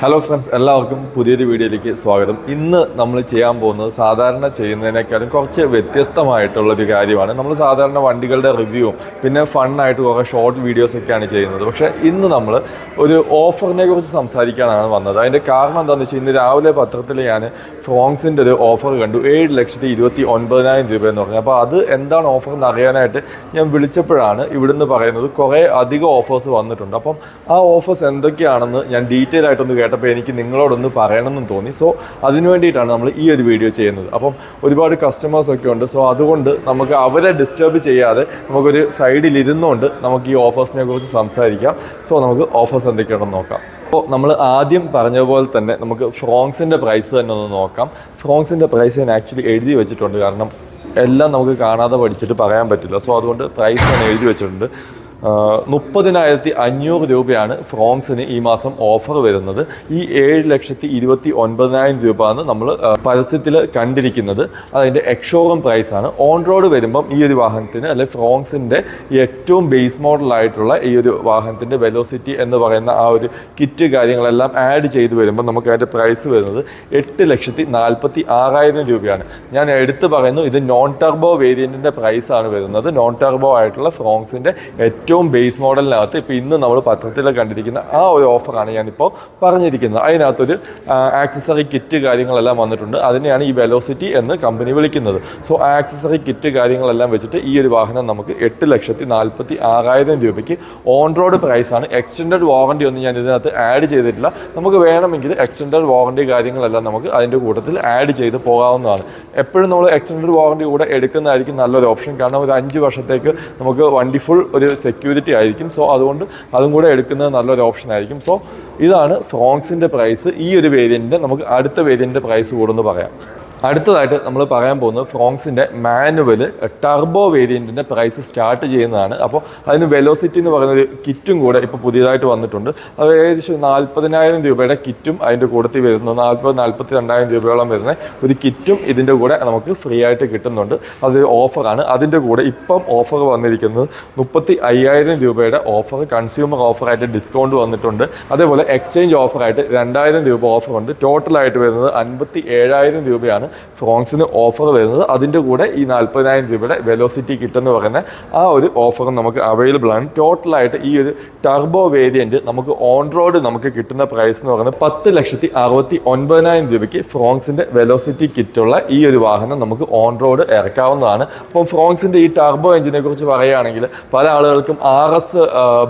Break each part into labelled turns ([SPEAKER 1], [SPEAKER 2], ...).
[SPEAKER 1] Hello friends, എല്ലാവർക്കും പുതിയൊരു വീഡിയോയിലേക്ക് സ്വാഗതം. ഇന്ന് നമ്മൾ ചെയ്യാൻ പോകുന്നത് സാധാരണ ചെയ്യുന്നതിനേക്കാളും കുറച്ച് വ്യത്യസ്തമായിട്ടുള്ളൊരു കാര്യമാണ്. നമ്മൾ സാധാരണ വണ്ടികളുടെ റിവ്യൂവും പിന്നെ ഫണ്ണായിട്ട് കുറേ ഷോർട്ട് വീഡിയോസൊക്കെയാണ് ചെയ്യുന്നത്. പക്ഷേ ഇന്ന് നമ്മൾ ഒരു ഓഫറിനെ കുറിച്ച് സംസാരിക്കാനാണ് വന്നത്. അതിൻ്റെ കാരണം എന്താണെന്ന് വെച്ചാൽ ഇന്ന് രാവിലെ പത്രത്തിൽ ഞാൻ ഫ്രോങ്സിൻ്റെ ഒരു ഓഫർ കണ്ടു. 7,29,000 രൂപ എന്ന് പറഞ്ഞു. അപ്പോൾ അത് എന്താണ് ഓഫർ എന്ന് അറിയാനായിട്ട് ഞാൻ വിളിച്ചപ്പോഴാണ് ഇവിടുന്ന് പറയുന്നത് കുറേ അധികം ഓഫേഴ്സ് വന്നിട്ടുണ്ട്. അപ്പം ആ ഓഫേഴ്സ് എന്തൊക്കെയാണെന്ന് ഞാൻ ഡീറ്റെയിൽ ആയിട്ടൊന്ന് കേട്ടപ്പോൾ എനിക്ക് നിങ്ങളോടൊന്ന് പറയണമെന്ന് തോന്നി. സോ അതിനു വേണ്ടിയിട്ടാണ് നമ്മൾ ഈ ഒരു വീഡിയോ ചെയ്യുന്നത്. അപ്പം ഒരുപാട് കസ്റ്റമേഴ്സൊക്കെ ഉണ്ട്. സോ അതുകൊണ്ട് നമുക്ക് അവരെ ഡിസ്റ്റർബ് ചെയ്യാതെ നമുക്കൊരു സൈഡിൽ ഇരുന്നുകൊണ്ട് നമുക്ക് ഈ ഓഫേഴ്സിനെ കുറിച്ച് സംസാരിക്കാം. സോ നമുക്ക് ഓഫേഴ്സ് എന്തൊക്കെയാണെന്ന് നോക്കാം. അപ്പോൾ നമ്മൾ ആദ്യം പറഞ്ഞ പോലെ തന്നെ നമുക്ക് ഫ്രോങ്സിൻ്റെ പ്രൈസ് തന്നെ ഒന്ന് നോക്കാം. ഫ്രോങ്സിൻ്റെ പ്രൈസ് ഞാൻ ആക്ച്വലി എഴുതി വെച്ചിട്ടുണ്ട്. കാരണം എല്ലാം നമുക്ക് കാണാതെ പഠിച്ചിട്ട് പറയാൻ പറ്റില്ല. സോ അതുകൊണ്ട് പ്രൈസ് ഞാൻ എഴുതി വെച്ചിട്ടുണ്ട്. 30,500 രൂപയാണ് ഫ്രോങ്സിന് ഈ മാസം ഓഫർ വരുന്നത്. ഈ 7,29,000 രൂപ എന്ന് നമ്മൾ പരസ്യത്തിൽ കണ്ടിരിക്കുന്നത് അതിൻ്റെ എക്സ്ഷോറൂം പ്രൈസാണ്. ഓൺ റോഡ് വരുമ്പം ഈ ഒരു വാഹനത്തിന് അല്ലെ ഫ്രോങ്സിൻ്റെ ഏറ്റവും ബേസ് മോഡലായിട്ടുള്ള ഈ ഒരു വാഹനത്തിൻ്റെ വെലോസിറ്റി എന്ന് പറയുന്ന ആ ഒരു കിറ്റ് കാര്യങ്ങളെല്ലാം ആഡ് ചെയ്ത് വരുമ്പോൾ നമുക്ക് അതിൻ്റെ പ്രൈസ് വരുന്നത് 8,46,000 രൂപയാണ്. ഞാൻ എടുത്തു പറയുന്നു, ഇത് നോൺ ടർബോ വേരിയൻറ്റിൻ്റെ പ്രൈസാണ് വരുന്നത്. നോൺ ടർബോ ആയിട്ടുള്ള ഫ്രോങ്സിൻ്റെ ഏറ്റവും ബേസ് മോഡലിനകത്ത് ഇപ്പോൾ ഇന്ന് നമ്മൾ പത്രത്തിൽ കണ്ടിരിക്കുന്ന ആ ഒരു ഓഫറാണ് ഞാനിപ്പോൾ പറഞ്ഞിരിക്കുന്നത്. അതിനകത്തൊരു ആക്സസറി കിറ്റ് കാര്യങ്ങളെല്ലാം വന്നിട്ടുണ്ട്. അതിനെയാണ് ഈ വെലോസിറ്റി എന്ന് കമ്പനി വിളിക്കുന്നത്. സോ ആക്സസറി കിറ്റ് കാര്യങ്ങളെല്ലാം വെച്ചിട്ട് ഈ ഒരു വാഹനം നമുക്ക് 8,46,000 രൂപയ്ക്ക് ഓൺ റോഡ് പ്രൈസാണ്. എക്സ്റ്റൻഡഡ് വാറണ്ടി ഒന്നും ഞാൻ ഇതിനകത്ത് ആഡ് ചെയ്തിട്ടില്ല. നമുക്ക് വേണമെങ്കിൽ എക്സ്റ്റൻഡഡ് വാറണ്ടി കാര്യങ്ങളെല്ലാം നമുക്ക് അതിൻ്റെ കൂട്ടത്തിൽ ആഡ് ചെയ്ത് പോകാവുന്നതാണ്. എപ്പോഴും നമ്മൾ എക്സ്റ്റൻഡഡ് വാറണ്ടി കൂടെ എടുക്കുന്നതായിരിക്കും നല്ലൊരു ഓപ്ഷൻ. കാരണം ഒരു 5 വർഷത്തേക്ക് നമുക്ക് വണ്ടി ഫുൾ ഒരു സെക്യൂരിറ്റി ആയിരിക്കും. സോ അതുകൊണ്ട് അതും കൂടെ എടുക്കുന്നത് നല്ലൊരു ഓപ്ഷൻ ആയിരിക്കും. സോ ഇതാണ് ഫ്രോങ്സിൻ്റെ പ്രൈസ്. ഈ ഒരു വേരിയൻറ്റിൻ്റെ നമുക്ക് അടുത്ത വേരിയൻറ്റിൻ്റെ പ്രൈസ് കൂടുമെന്ന് പറയാം. അടുത്തതായിട്ട് നമ്മൾ പറയാൻ പോകുന്നത് ഫ്രോങ്സിൻ്റെ മാനുവൽ ടർബോ വേരിയൻറ്റിൻ്റെ പ്രൈസ് സ്റ്റാർട്ട് ചെയ്യുന്നതാണ്. അപ്പോൾ അതിന് വെലോസിറ്റി എന്ന് പറയുന്നൊരു കിറ്റും കൂടെ ഇപ്പോൾ പുതിയതായിട്ട് വന്നിട്ടുണ്ട്. അത് ഏകദേശം 40,000 രൂപയുടെ കിറ്റും അതിൻ്റെ കൂട്ടത്തിൽ വരുന്നു. 42,000 രൂപയോളം വരുന്ന ഒരു കിറ്റും ഇതിൻ്റെ കൂടെ നമുക്ക് ഫ്രീ ആയിട്ട് കിട്ടുന്നുണ്ട്. അതൊരു ഓഫറാണ്. അതിൻ്റെ കൂടെ ഇപ്പം ഓഫർ വന്നിരിക്കുന്നത് 35,000 രൂപയുടെ ഓഫർ, കൺസ്യൂമർ ഓഫറായിട്ട് ഡിസ്കൗണ്ട് വന്നിട്ടുണ്ട്. അതേപോലെ എക്സ്ചേഞ്ച് ഓഫറായിട്ട് 2,000 രൂപ ഓഫറുണ്ട്. ടോട്ടലായിട്ട് വരുന്നത് 57,000 രൂപയാണ് ഫ്രോങ്സിന് ഓഫർ വരുന്നത്. അതിൻ്റെ കൂടെ ഈ 40,000 രൂപയുടെ വെലോസിറ്റി കിട്ടെന്ന് പറയുന്ന ആ ഒരു ഓഫറും നമുക്ക് അവൈലബിൾ ആണ്. ടോട്ടലായിട്ട് ഈ ഒരു ടർബോ വേരിയൻറ്റ് നമുക്ക് ഓൺ റോഡ് നമുക്ക് കിട്ടുന്ന പ്രൈസ് എന്ന് പറയുന്നത് 10,69,000 രൂപയ്ക്ക് ഫ്രോങ്സിൻ്റെ വെലോസിറ്റി കിറ്റുള്ള ഈ ഒരു വാഹനം നമുക്ക് ഓൺ റോഡ് ഇറക്കാവുന്നതാണ്. അപ്പം ഫ്രോങ്സിൻ്റെ ഈ ടർബോ എഞ്ചിനെ കുറിച്ച് പറയുകയാണെങ്കിൽ പല ആളുകൾക്കും RS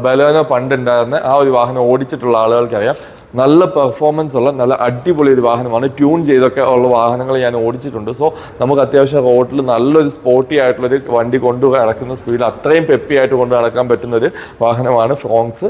[SPEAKER 1] ബലേനോ പണ്ടുണ്ടായിരുന്ന ആ ഒരു വാഹനം ഓടിച്ചിട്ടുള്ള ആളുകൾക്കറിയാം. നല്ല പെർഫോമൻസ് ഉള്ള നല്ല അടിപൊളി ഒരു വാഹനമാണ്. ട്യൂൺ ചെയ്തൊക്കെ ഉള്ള വാഹനങ്ങൾ ഞാൻ ഓടിച്ചിട്ടുണ്ട്. സോ നമുക്ക് അത്യാവശ്യം റോഡിൽ നല്ലൊരു സ്പോർട്ടി ആയിട്ടുള്ളൊരു വണ്ടി കൊണ്ടു നടക്കുന്ന സ്പീഡിൽ അത്രയും പെപ്പി ആയിട്ട് കൊണ്ടു നടക്കാൻ പറ്റുന്ന ഒരു വാഹനമാണ് ഫ്രോങ്സ്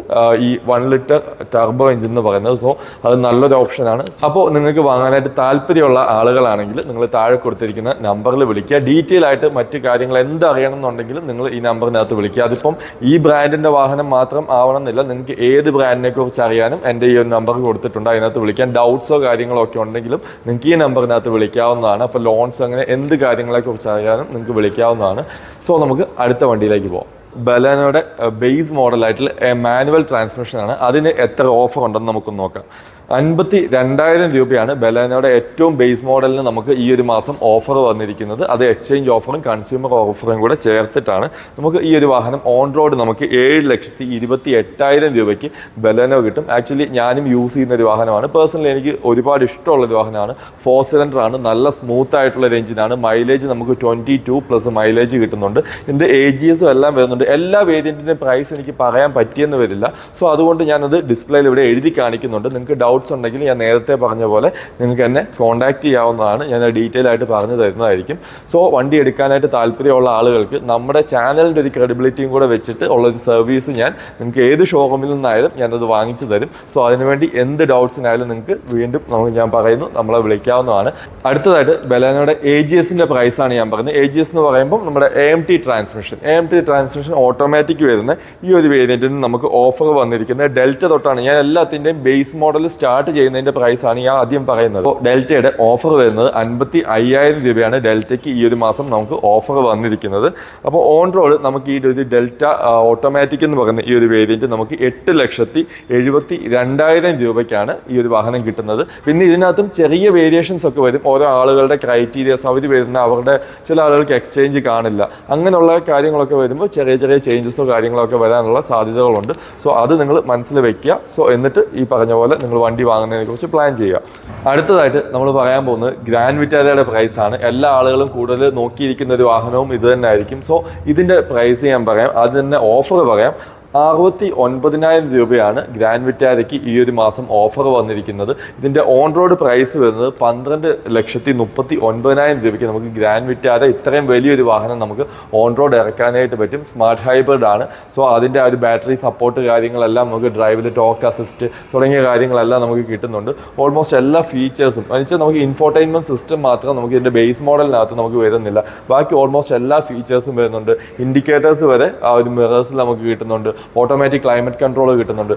[SPEAKER 1] ഈ 1 ലിറ്റർ ടർബോ എഞ്ചിൻ എന്ന് പറയുന്നത്. സോ അത് നല്ലൊരു ഓപ്ഷനാണ്. അപ്പോൾ നിങ്ങൾക്ക് വാങ്ങാനായിട്ട് താല്പര്യമുള്ള ആളുകളാണെങ്കിൽ നിങ്ങൾ താഴെ കൊടുത്തിരിക്കുന്ന നമ്പറിൽ വിളിക്കുക. ഡീറ്റെയിൽ ആയിട്ട് മറ്റു കാര്യങ്ങൾ എന്തറിയണം എന്നുണ്ടെങ്കിൽ നിങ്ങൾ ഈ നമ്പറിനകത്ത് വിളിക്കുക. അതിപ്പം ഈ ബ്രാൻഡിൻ്റെ വാഹനം മാത്രം ആവണമെന്നില്ല. നിങ്ങൾക്ക് ഏത് ബ്രാൻഡിനെ കുറിച്ച് അറിയാനും എൻ്റെ ഈ ഒരു നമ്പർ കൊടുത്തിട്ടുണ്ട്. അതിനകത്ത് വിളിക്കാൻ ഡൗട്ട്സോ കാര്യങ്ങളോ ഒക്കെ ഉണ്ടെങ്കിലും നിങ്ങൾക്ക് ഈ നമ്പറിനകത്ത് വിളിക്കാവുന്നതാണ്. അപ്പോൾ ലോൺസ് അങ്ങനെ എന്ത് കാര്യങ്ങളെക്കുറിച്ച് അറിയാനും നിങ്ങൾക്ക് വിളിക്കാവുന്നതാണ്. സോ നമുക്ക് അടുത്ത വണ്ടിയിലേക്ക് പോകാം. ബലേനോയുടെ ബേസ് മോഡലായിട്ടുള്ള മാനുവൽ ട്രാൻസ്മിഷനാണ്. അതിന് എത്ര ഓഫർ ഉണ്ടെന്ന് നമുക്കൊന്ന് നോക്കാം. 52,000 രൂപയാണ് ബലേനോയുടെ ഏറ്റവും ബേസ് മോഡലിന് നമുക്ക് ഈ ഒരു മാസം ഓഫർ വന്നിരിക്കുന്നത്. അത് എക്സ്ചേഞ്ച് ഓഫറും കൺസ്യൂമർ ഓഫറും കൂടെ ചേർത്തിട്ടാണ് നമുക്ക് ഈ ഒരു വാഹനം ഓൺ റോഡ് നമുക്ക് 7,28,000 രൂപയ്ക്ക് ബലേനോ കിട്ടും. ആക്ച്വലി ഞാനും യൂസ് ചെയ്യുന്ന ഒരു വാഹനമാണ്. പേഴ്സണലി എനിക്ക് ഒരുപാട് ഇഷ്ടമുള്ളൊരു വാഹനമാണ്. 4 സിലിണ്ടറാണ്. നല്ല സ്മൂത്ത് ആയിട്ടുള്ളൊരു എഞ്ചിനാണ്. മൈലേജ് നമുക്ക് 22+ മൈലേജ് കിട്ടുന്നുണ്ട്. ഇതിൻ്റെ AGS എല്ലാം വരുന്നുണ്ട്. എല്ലാ വേരിയൻറ്റിൻ്റെ പ്രൈസ് എനിക്ക് പറയാൻ പറ്റിയെന്ന് വരില്ല. സോ അതുകൊണ്ട് ഞാനത് ഡിസ്പ്ലേയിൽ ഇവിടെ എഴുതി കാണിക്കുന്നുണ്ട്. നിങ്ങൾക്ക് ഡൗട്ട്സ് ഉണ്ടെങ്കിൽ ഞാൻ നേരത്തെ പറഞ്ഞ പോലെ നിങ്ങൾക്ക് എന്നെ കോൺടാക്ട് ചെയ്യാവുന്നതാണ്. ഞാൻ ഡീറ്റെയിൽ ആയിട്ട് പറഞ്ഞു തരുന്നതായിരിക്കും. സോ വണ്ടി എടുക്കാനായിട്ട് താല്പര്യമുള്ള ആളുകൾക്ക് നമ്മുടെ ചാനലിൻ്റെ ഒരു ക്രെഡിബിലിറ്റിയും കൂടെ വെച്ചിട്ട് ഉള്ളൊരു സർവീസ് ഞാൻ നിങ്ങൾക്ക് ഏത് ഷോറൂമിൽ നിന്നായാലും ഞാനത് വാങ്ങിച്ചു തരും. സോ അതിനുവേണ്ടി എന്ത് ഡൗട്ട്സിനായാലും നിങ്ങൾക്ക് വീണ്ടും ഞാൻ പറയുന്നു നമ്മളെ വിളിക്കാവുന്നതാണ്. അടുത്തതായിട്ട് ബലേനോയുടെ AGSൻ്റെ പ്രൈസാണ് ഞാൻ പറയുന്നത്. AGS എന്ന് പറയുമ്പോൾ നമ്മുടെ AMT ട്രാൻസ്മിഷൻ ഓട്ടോമാറ്റിക് വരുന്ന ഈ ഒരു വേരിയൻറ്റിന് നമുക്ക് ഓഫർ വന്നിരിക്കുന്നത് ഡെൽറ്റ തൊട്ടാണ്. ഞാൻ എല്ലാത്തിൻ്റെയും ബേസ് മോഡൽ സ്റ്റാർട്ട് ചെയ്യുന്നതിൻ്റെ പ്രൈസാണ് ഞാൻ ആദ്യം പറയുന്നത്. അപ്പോൾ ഡെൽറ്റയുടെ ഓഫർ വരുന്നത് 55,000 രൂപയാണ് ഡെൽറ്റയ്ക്ക് ഈ ഒരു മാസം നമുക്ക് ഓഫർ വന്നിരിക്കുന്നത്. അപ്പോൾ ഓൺ റോഡ് നമുക്ക് ഈ ഒരു ഡെൽറ്റ ഓട്ടോമാറ്റിക് എന്ന് പറയുന്ന ഈ ഒരു വേരിയൻറ്റ് നമുക്ക് 8,72,000 രൂപയ്ക്കാണ് ഈ ഒരു വാഹനം കിട്ടുന്നത്. പിന്നെ ഇതിനകത്തും ചെറിയ വേരിയേഷൻസ് ഒക്കെ വരും. ഓരോ ആളുകളുടെ ക്രൈറ്റീരിയസ് അവർ വരുന്ന അവരുടെ ചില ആളുകൾക്ക് എക്സ്ചേഞ്ച് കാണില്ല, അങ്ങനെയുള്ള കാര്യങ്ങളൊക്കെ വരുമ്പോൾ ചെറിയ ചെറിയ ചേഞ്ചസോ കാര്യങ്ങളൊക്കെ വരാനുള്ള സാധ്യതകളുണ്ട്. സോ അത് നിങ്ങൾ മനസ്സിൽ വെക്കുക. സോ എന്നിട്ട് ഈ പറഞ്ഞ പോലെ നിങ്ങൾ വണ്ടി വാങ്ങുന്നതിനെ കുറിച്ച് പ്ലാൻ ചെയ്യുക. അടുത്തതായിട്ട് നമ്മൾ പറയാൻ പോകുന്നത് ഗ്രാൻഡ് വിറ്റാരയുടെ പ്രൈസാണ്. എല്ലാ ആളുകളും കൂടുതൽ നോക്കിയിരിക്കുന്ന ഒരു വാഹനവും ഇത് തന്നെ ആയിരിക്കും. സോ ഇതിൻ്റെ പ്രൈസ് ഞാൻ പറയാം, അത് തന്നെ ഓഫർ പറയാം. 69,000 രൂപയാണ് ഗ്രാൻഡ് വിറ്റാരയ്ക്ക് ഈ ഒരു മാസം ഓഫർ വന്നിരിക്കുന്നത്. ഇതിൻ്റെ ഓൺ റോഡ് പ്രൈസ് വരുന്നത് 12,39,000 രൂപയ്ക്ക് നമുക്ക് ഗ്രാൻഡ് വിറ്റാര ഇത്രയും വലിയൊരു വാഹനം നമുക്ക് ഓൺ റോഡ് ഇറക്കാനായിട്ട് പറ്റും. സ്മാർട്ട് ഹൈബ്രിഡ് ആണ്. സോ അതിൻ്റെ ആ ഒരു ബാറ്ററി സപ്പോർട്ട് കാര്യങ്ങളെല്ലാം നമുക്ക് ഡ്രൈവിൽ ടോക്ക് അസിസ്റ്റ് തുടങ്ങിയ കാര്യങ്ങളെല്ലാം നമുക്ക് കിട്ടുന്നുണ്ട്. ഓൾമോസ്റ്റ് എല്ലാ ഫീച്ചേഴ്സും എന്നുവെച്ചാൽ നമുക്ക് ഇൻഫോർടൈൻമെൻറ്റ് സിസ്റ്റം മാത്രം നമുക്ക് ഇതിൻ്റെ ബേസ് മോഡലിനകത്ത് നമുക്ക് വരുന്നില്ല. ബാക്കി ഓൾമോസ്റ്റ് എല്ലാ ഫീച്ചേഴ്സും വരുന്നുണ്ട്. ഇൻഡിക്കേറ്റേഴ്സ് വരെ ആ ഒരു മിറേഴ്സിൽ നമുക്ക് കിട്ടുന്നുണ്ട്. ഓട്ടോമാറ്റിക് ക്ലൈമറ്റ് കൺട്രോൾ കിട്ടുന്നുണ്ട്.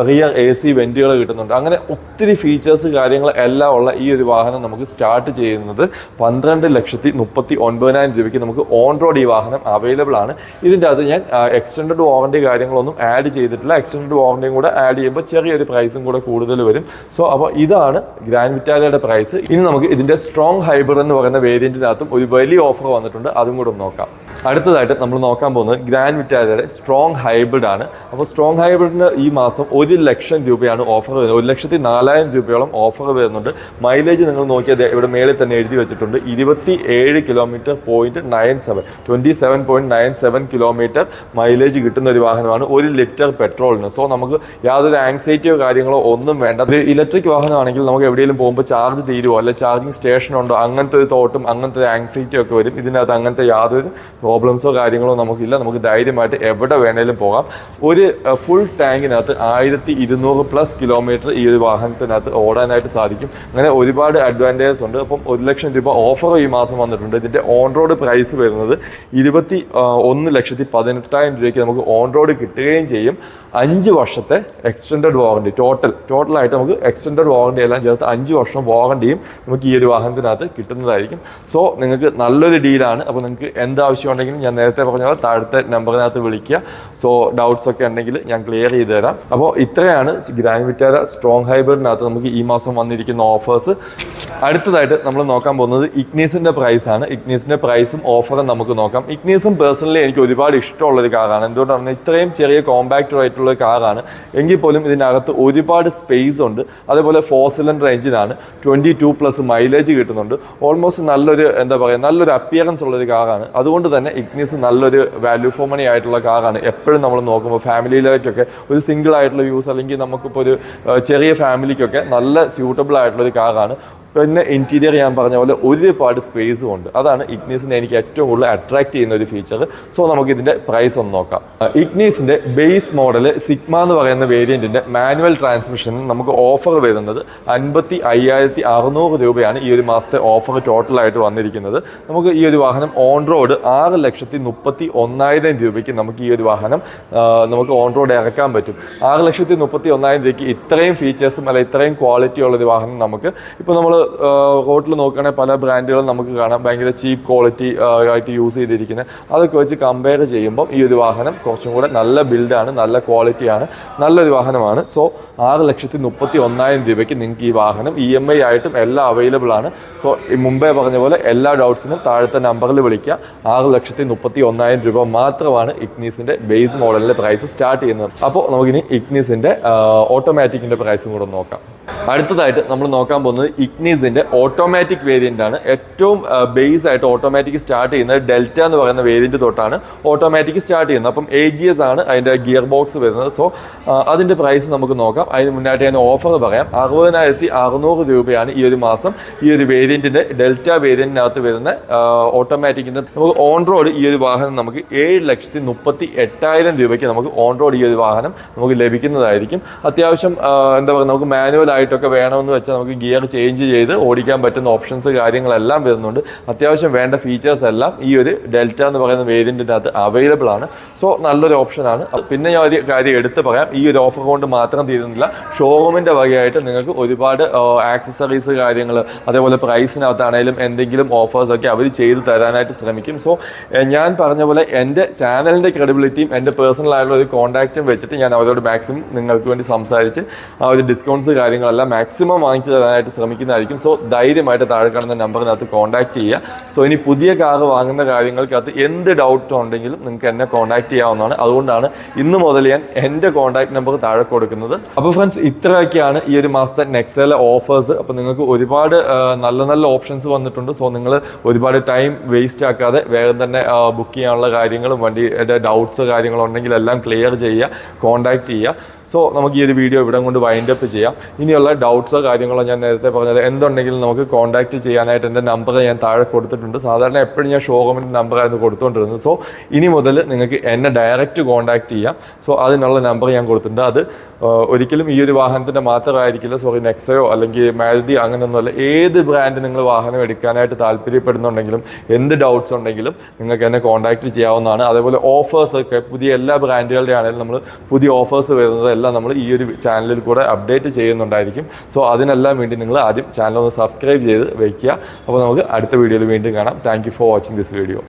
[SPEAKER 1] റിയർ AC വെന്റുകൾ കിട്ടുന്നുണ്ട്. അങ്ങനെ ഒത്തിരി ഫീച്ചേഴ്സ് കാര്യങ്ങൾ എല്ലാം ഉള്ള ഈ ഒരു വാഹനം നമുക്ക് സ്റ്റാർട്ട് ചെയ്യുന്നത് 12,39,000 രൂപയ്ക്ക് നമുക്ക് ഓൺ റോഡ് ഈ വാഹനം അവൈലബിൾ ആണ്. ഇതിൻ്റെ അകത്ത് ഞാൻ എക്സ്റ്റൻഡഡ് വാറണ്ടി കാര്യങ്ങളൊന്നും ആഡ് ചെയ്തിട്ടില്ല. എക്സ്റ്റൻഡഡ് വാറണ്ടിയും കൂടെ ആഡ് ചെയ്യുമ്പോൾ ചെറിയൊരു പ്രൈസും കൂടെ കൂടുതൽ വരും. സോ അപ്പോൾ ഇതാണ് ഗ്രാൻഡ് വിറ്റാരയുടെ പ്രൈസ്. ഇനി നമുക്ക് ഇതിൻ്റെ സ്ട്രോങ് ഹൈബ്രിഡ് എന്ന് പറയുന്ന വേരിയൻറ്റിനകത്തും ഒരു വലിയ ഓഫർ വന്നിട്ടുണ്ട്, അതും കൂടെ നോക്കാം. അടുത്തതായിട്ട് നമ്മൾ നോക്കാൻ പോകുന്നത് ഗ്രാൻഡ് വിറ്റാരയുടെ സ്ട്രോങ് ഹൈബ്രിഡ് ആണ്. അപ്പോൾ സ്ട്രോങ് ഹൈബ്രിഡിന് ഈ മാസം 1,00,000 രൂപയാണ് ഓഫർ വരുന്നത്. 1,04,000 രൂപയോളം ഓഫർ വരുന്നുണ്ട്. മൈലേജ് നിങ്ങൾ നോക്കിയാൽ ഇവിടെ മേളിൽ തന്നെ എഴുതി വെച്ചിട്ടുണ്ട്. 27 കിലോമീറ്റർ 27.97 കിലോമീറ്റർ മൈലേജ് കിട്ടുന്ന ഒരു വാഹനമാണ് 1 ലിറ്റർ പെട്രോളിന്. സോ നമുക്ക് യാതൊരു ആങ്സൈറ്റിയോ കാര്യങ്ങളോ ഒന്നും വേണ്ട. ഒരു ഇലക്ട്രിക് വാഹനമാണെങ്കിൽ നമുക്ക് എവിടെയെങ്കിലും പോകുമ്പോൾ ചാർജ് തീരുമോ അല്ലെ ചാർജിങ് സ്റ്റേഷൻ ഉണ്ടോ അങ്ങനത്തെ ഒരു തോട്ടും അങ്ങനത്തെ ഒരു ആങ്സൈറ്റിയും ഒക്കെ വരും. ഇതിനകത്ത് അങ്ങനത്തെ യാതൊരു പ്രോബ്ലംസോ കാര്യങ്ങളോ നമുക്കില്ല. നമുക്ക് ധൈര്യമായിട്ട് എവിടെ വേണേലും പോകാം. ഒരു ഫുൾ ടാങ്കിനകത്ത് 1,200+ കിലോമീറ്റർ ഈ ഒരു വാഹനത്തിനകത്ത് ഓടാനായിട്ട് സാധിക്കും. അങ്ങനെ ഒരുപാട് അഡ്വാൻറ്റേജസ് ഉണ്ട്. അപ്പം 1,00,000 രൂപ ഓഫർ ഈ മാസം വന്നിട്ടുണ്ട്. ഇതിൻ്റെ ഓൺ റോഡ് പ്രൈസ് വരുന്നത് 21,18,000 രൂപയ്ക്ക് നമുക്ക് ഓൺ റോഡ് കിട്ടുകയും ചെയ്യും. 5 വർഷത്തെ എക്സ്റ്റൻഡഡ് വാറണ്ടി ടോട്ടലായിട്ട് നമുക്ക് എക്സ്റ്റൻഡഡ് വാറണ്ടി എല്ലാം ചേർത്ത് 5 വർഷം വാറണ്ടിയും നമുക്ക് ഈ ഒരു വാഹനത്തിനകത്ത് കിട്ടുന്നതായിരിക്കും. സോ നിങ്ങൾക്ക് നല്ലൊരു ഡീലാണ്. അപ്പോൾ നിങ്ങൾക്ക് എന്താവശ്യമുണ്ടെങ്കിലും ഞാൻ നേരത്തെ പറഞ്ഞ പോലെ താഴത്തെ നമ്പറിനകത്ത് വിളിക്കുക. സോ ഡൗട്ട്സ് ഒക്കെ ഉണ്ടെങ്കിൽ ഞാൻ ക്ലിയർ ചെയ്ത് തരാം. അപ്പോൾ ഇത്രയാണ് ഗ്രാൻഡ് വിറ്റാര സ്ട്രോങ് ഹൈബ്രിഡിനകത്ത് നമുക്ക് ഈ മാസം വന്നിരിക്കുന്ന ഓഫേഴ്സ്. അടുത്തതായിട്ട് നമ്മൾ നോക്കാൻ പോകുന്നത് ഇഗ്നീസിൻ്റെ പ്രൈസാണ്. ഇഗ്നീസിൻ്റെ പ്രൈസും ഓഫറും നമുക്ക് നോക്കാം. ഇഗ്നീസും പേഴ്സണലി എനിക്ക് ഒരുപാട് ഇഷ്ടമുള്ളൊരു കാറാണ്. എന്തുകൊണ്ടാണ് ഇത്രയും ചെറിയ കോമ്പാക്റ്റ് ആയിട്ടുള്ള കാറാണ് എങ്കിൽ പോലും ഇതിനകത്ത് ഒരുപാട് സ്പേസ് ഉണ്ട്. അതേപോലെ 4 സിലിണ്ടർ എഞ്ചിനാണ്. 22+ മൈലേജ് കിട്ടുന്നുണ്ട്. ഓൾമോസ്റ്റ് നല്ലൊരു അപ്പിയറൻസ് ഉള്ളൊരു കാറാണ്. അതുകൊണ്ട് തന്നെ ഇഗ്നീസ് നല്ലൊരു വാല്യൂ ഫോർ മണി ആയിട്ടുള്ള കാറാണ്. എപ്പോഴും നമ്മൾ നോക്കുമ്പോൾ ഫാമിലിയിലേക്കൊക്കെ ഒരു സിംഗിൾ ആയിട്ടുള്ള യൂസ് അല്ലെങ്കിൽ നമുക്കിപ്പോൾ ഒരു ചെറിയ ഫാമിലിക്കൊക്കെ നല്ല സ്യൂട്ടബിൾ ആയിട്ടുള്ളൊരു കാറാണ്. പിന്നെ ഇൻറ്റീരിയർ ഞാൻ പറഞ്ഞ പോലെ ഒരുപാട് സ്പേസും ഉണ്ട്. അതാണ് ഇഗ്നീസിനെ എനിക്ക് ഏറ്റവും കൂടുതൽ അട്രാക്ട് ചെയ്യുന്ന ഒരു ഫീച്ചർ. സോ നമുക്ക് ഇതിൻ്റെ പ്രൈസ് ഒന്ന് നോക്കാം. ഇഗ്നീസിൻ്റെ ബേസ് മോഡൽ സിഗ്മ എന്ന് പറയുന്ന വേരിയൻറ്റിൻ്റെ മാനുവൽ ട്രാൻസ്മിഷന് നമുക്ക് ഓഫർ വരുന്നത് 55,600 രൂപയാണ് ഈ ഒരു മാസത്തെ ഓഫർ ടോട്ടലായിട്ട് വന്നിരിക്കുന്നത്. നമുക്ക് ഈ ഒരു വാഹനം ഓൺ റോഡ് 6,31,000 രൂപയ്ക്ക് നമുക്ക് ഈ ഒരു വാഹനം നമുക്ക് ഓൺ റോഡ് ഇറക്കാൻ പറ്റും. 6,31,000 രൂപയ്ക്ക് ഇത്രയും ഫീച്ചേഴ്സും അല്ല ഇത്രയും ക്വാളിറ്റി ഉള്ളൊരു വാഹനം നമുക്ക് ഇപ്പോൾ നമ്മൾ റോഡിൽ നോക്കുകയാണെങ്കിൽ പല ബ്രാൻഡുകളും നമുക്ക് കാണാം ഭയങ്കര ചീപ്പ് ക്വാളിറ്റി ആയിട്ട് യൂസ് ചെയ്തിരിക്കുന്നത്. അതൊക്കെ വെച്ച് കമ്പയർ ചെയ്യുമ്പം ഈ ഒരു വാഹനം കുറച്ചും കൂടെ നല്ല ബിൽഡാണ്, നല്ല ക്വാളിറ്റിയാണ്, നല്ലൊരു വാഹനമാണ്. സോ 6,31,000 രൂപയ്ക്ക് നിങ്ങൾക്ക് ഈ വാഹനം EMI ആയിട്ടും എല്ലാം അവൈലബിൾ ആണ്. സോ മുമ്പേ പറഞ്ഞ പോലെ എല്ലാ ഡൗട്ട്സിനും താഴത്തെ നമ്പറിൽ വിളിക്കുക. 6,31,000 രൂപ മാത്രമാണ് ഇഗ്നീസിൻ്റെ ബേസ് മോഡലിൻ്റെ പ്രൈസ് സ്റ്റാർട്ട് ചെയ്യുന്നത്. അപ്പോൾ നമുക്കിനി ഇഗ്നീസിൻ്റെ ഓട്ടോമാറ്റിക്കിൻ്റെ പ്രൈസും കൂടെ നോക്കാം. അടുത്തതായിട്ട് നമ്മൾ നോക്കാൻ പോകുന്നത് ഇഗ്നീസിൻ്റെ ഓട്ടോമാറ്റിക് വേരിയൻ്റ് ആണ്. ഏറ്റവും ബേസ് ആയിട്ട് ഓട്ടോമാറ്റിക് സ്റ്റാർട്ട് ചെയ്യുന്നത് ഡെൽറ്റ എന്ന് പറയുന്ന വേരിയൻറ്റ് തൊട്ടാണ് ഓട്ടോമാറ്റിക് സ്റ്റാർട്ട് ചെയ്യുന്നത്. അപ്പം AGS ആണ് അതിൻ്റെ ഗിയർ ബോക്സ് വരുന്നത്. സോ അതിൻ്റെ പ്രൈസ് നമുക്ക് നോക്കാം. അതിന് മുന്നായിട്ട് ഞാൻ ഓഫർ പറയാം. 60,600 രൂപയാണ് ഈ ഒരു മാസം ഈ ഒരു വേരിയൻറ്റിൻ്റെ ഡെൽറ്റ വേരിയൻറ്റിനകത്ത് വരുന്ന ഓട്ടോമാറ്റിക്കിൻ്റെ നമുക്ക് ഓൺ റോഡ് ഈ ഒരു വാഹനം നമുക്ക് 7,38,000 രൂപയ്ക്ക് നമുക്ക് ഓൺ റോഡ് ഈ ഒരു വാഹനം നമുക്ക് ലഭിക്കുന്നതായിരിക്കും. അത്യാവശ്യം എന്താ പറയുക നമുക്ക് മാനുവൽ ആയിട്ട് ഒക്കെ വേണമെന്ന് വെച്ചാൽ നമുക്ക് ഗിയർ ചേഞ്ച് ചെയ്ത് ഓടിക്കാൻ പറ്റുന്ന ഓപ്ഷൻസ് കാര്യങ്ങളെല്ലാം വരുന്നുണ്ട്. അത്യാവശ്യം വേണ്ട ഫീച്ചേഴ്സ് എല്ലാം ഈ ഒരു ഡെൽറ്റ എന്ന് പറയുന്ന വേരിയൻറ്റിനകത്ത് അവൈലബിൾ ആണ്. സോ നല്ലൊരു ഓപ്ഷനാണ്. പിന്നെ ഞാൻ ഒരു കാര്യം എടുത്ത് പറയാം, ഈ ഒരു ഓഫർ കൊണ്ട് മാത്രം തീരുന്നില്ല. ഷോറൂമിൻ്റെ വകയായിട്ട് നിങ്ങൾക്ക് ഒരുപാട് ആക്സസറീസ് കാര്യങ്ങൾ, അതേപോലെ പ്രൈസിനകത്താണെങ്കിലും എന്തെങ്കിലും ഓഫേഴ്സൊക്കെ അവർ ചെയ്ത് തരാനായിട്ട് ശ്രമിക്കും. സോ ഞാൻ പറഞ്ഞ പോലെ എൻ്റെ ചാനലിൻ്റെ ക്രെഡിബിലിറ്റിയും എൻ്റെ പേഴ്സണൽ ആയിട്ടുള്ള ഒരു കോൺടാക്റ്റും വെച്ചിട്ട് ഞാൻ അവരോട് മാക്സിമം നിങ്ങൾക്ക് വേണ്ടി സംസാരിച്ച് ആ ഒരു ഡിസ്കൗണ്ട്സ് കാര്യങ്ങളെല്ലാം മാക്സിമം വാങ്ങിച്ചു തരാനായിട്ട് ശ്രമിക്കുന്നതായിരിക്കും. സോ ധൈര്യമായിട്ട് താഴെ കാണുന്ന നമ്പറിനകത്ത് കോൺടാക്ട് ചെയ്യുക. സോ ഇനി പുതിയ കാർ വാങ്ങുന്ന കാര്യങ്ങൾക്കകത്ത് എന്ത് ഡൗട്ട് ഉണ്ടെങ്കിലും നിങ്ങൾക്ക് എന്നെ കോൺടാക്ട് ചെയ്യാവുന്നതാണ്. അതുകൊണ്ടാണ് ഇന്ന് മുതൽ ഞാൻ എൻ്റെ കോൺടാക്ട് നമ്പർ താഴെ കൊടുക്കുന്നത്. അപ്പോൾ ഫ്രണ്ട്സ്, ഇത്രയൊക്കെയാണ് ഈ ഒരു മാസത്തെ നെക്സയിലെ ഓഫേഴ്സ്. അപ്പോൾ നിങ്ങൾക്ക് ഒരുപാട് നല്ല നല്ല ഓപ്ഷൻസ് വന്നിട്ടുണ്ട്. സോ നിങ്ങൾ ഒരുപാട് ടൈം വേസ്റ്റ് ആക്കാതെ വേഗം തന്നെ ബുക്ക് ചെയ്യാനുള്ള കാര്യങ്ങളും വണ്ടിയുടെ ഡൗട്ട്സ് കാര്യങ്ങളുണ്ടെങ്കിൽ എല്ലാം ക്ലിയർ ചെയ്യുക, കോൺടാക്ട് ചെയ്യുക. സോ നമുക്ക് ഈ ഒരു വീഡിയോ ഇവിടെ കൊണ്ട് വൈൻഡ് അപ്പ് ചെയ്യാം. ഇനിയുള്ള ഡൗട്ട്സോ കാര്യങ്ങളോ ഞാൻ നേരത്തെ പറഞ്ഞത് എന്തുണ്ടെങ്കിലും നമുക്ക് കോൺടാക്ട് ചെയ്യാനായിട്ട് എൻ്റെ നമ്പർ ഞാൻ താഴെ കൊടുത്തിട്ടുണ്ട്. സാധാരണ എപ്പോഴും ഞാൻ ഷോറൂമിൻ്റെ നമ്പറായിരുന്നു കൊടുത്തുകൊണ്ടിരുന്നത്. സോ ഇനി മുതൽ നിങ്ങൾക്ക് എന്നെ ഡയറക്റ്റ് കോൺടാക്ട് ചെയ്യാം. സോ അതിനുള്ള നമ്പർ ഞാൻ കൊടുത്തിട്ടുണ്ട്. അത് ഒരിക്കലും ഈ ഒരു വാഹനത്തിൻ്റെ മാത്രമായിരിക്കില്ല. നെക്സയോ അല്ലെങ്കിൽ മാരുതി അങ്ങനെയൊന്നുമല്ല. ഏത് ബ്രാൻഡ് നിങ്ങൾ വാഹനം എടുക്കാനായിട്ട് താല്പര്യപ്പെടുന്നുണ്ടെങ്കിലും എന്ത് ഡൗട്ട്സ് ഉണ്ടെങ്കിലും നിങ്ങൾക്ക് എന്നെ കോൺടാക്ട് ചെയ്യാവുന്നതാണ്. അതേപോലെ ഓഫേഴ്സൊക്കെ പുതിയ എല്ലാ ബ്രാൻഡുകളുടെ ആണെങ്കിലും നമ്മൾ പുതിയ ഓഫേഴ്സ് വരുന്നത് എല്ലാം നമ്മൾ ഈ ഒരു ചാനലിൽ കൂടെ അപ്ഡേറ്റ് ചെയ്യുന്നുണ്ടായിരിക്കും. സോ അതിനെല്ലാം വേണ്ടി നിങ്ങൾ ആദ്യം ചാനൽ ഒന്ന് സബ്സ്ക്രൈബ് ചെയ്ത് വയ്ക്കുക. അപ്പോൾ നമുക്ക് അടുത്ത വീഡിയോയിൽ വീണ്ടും കാണാം. Thank you for watching this video.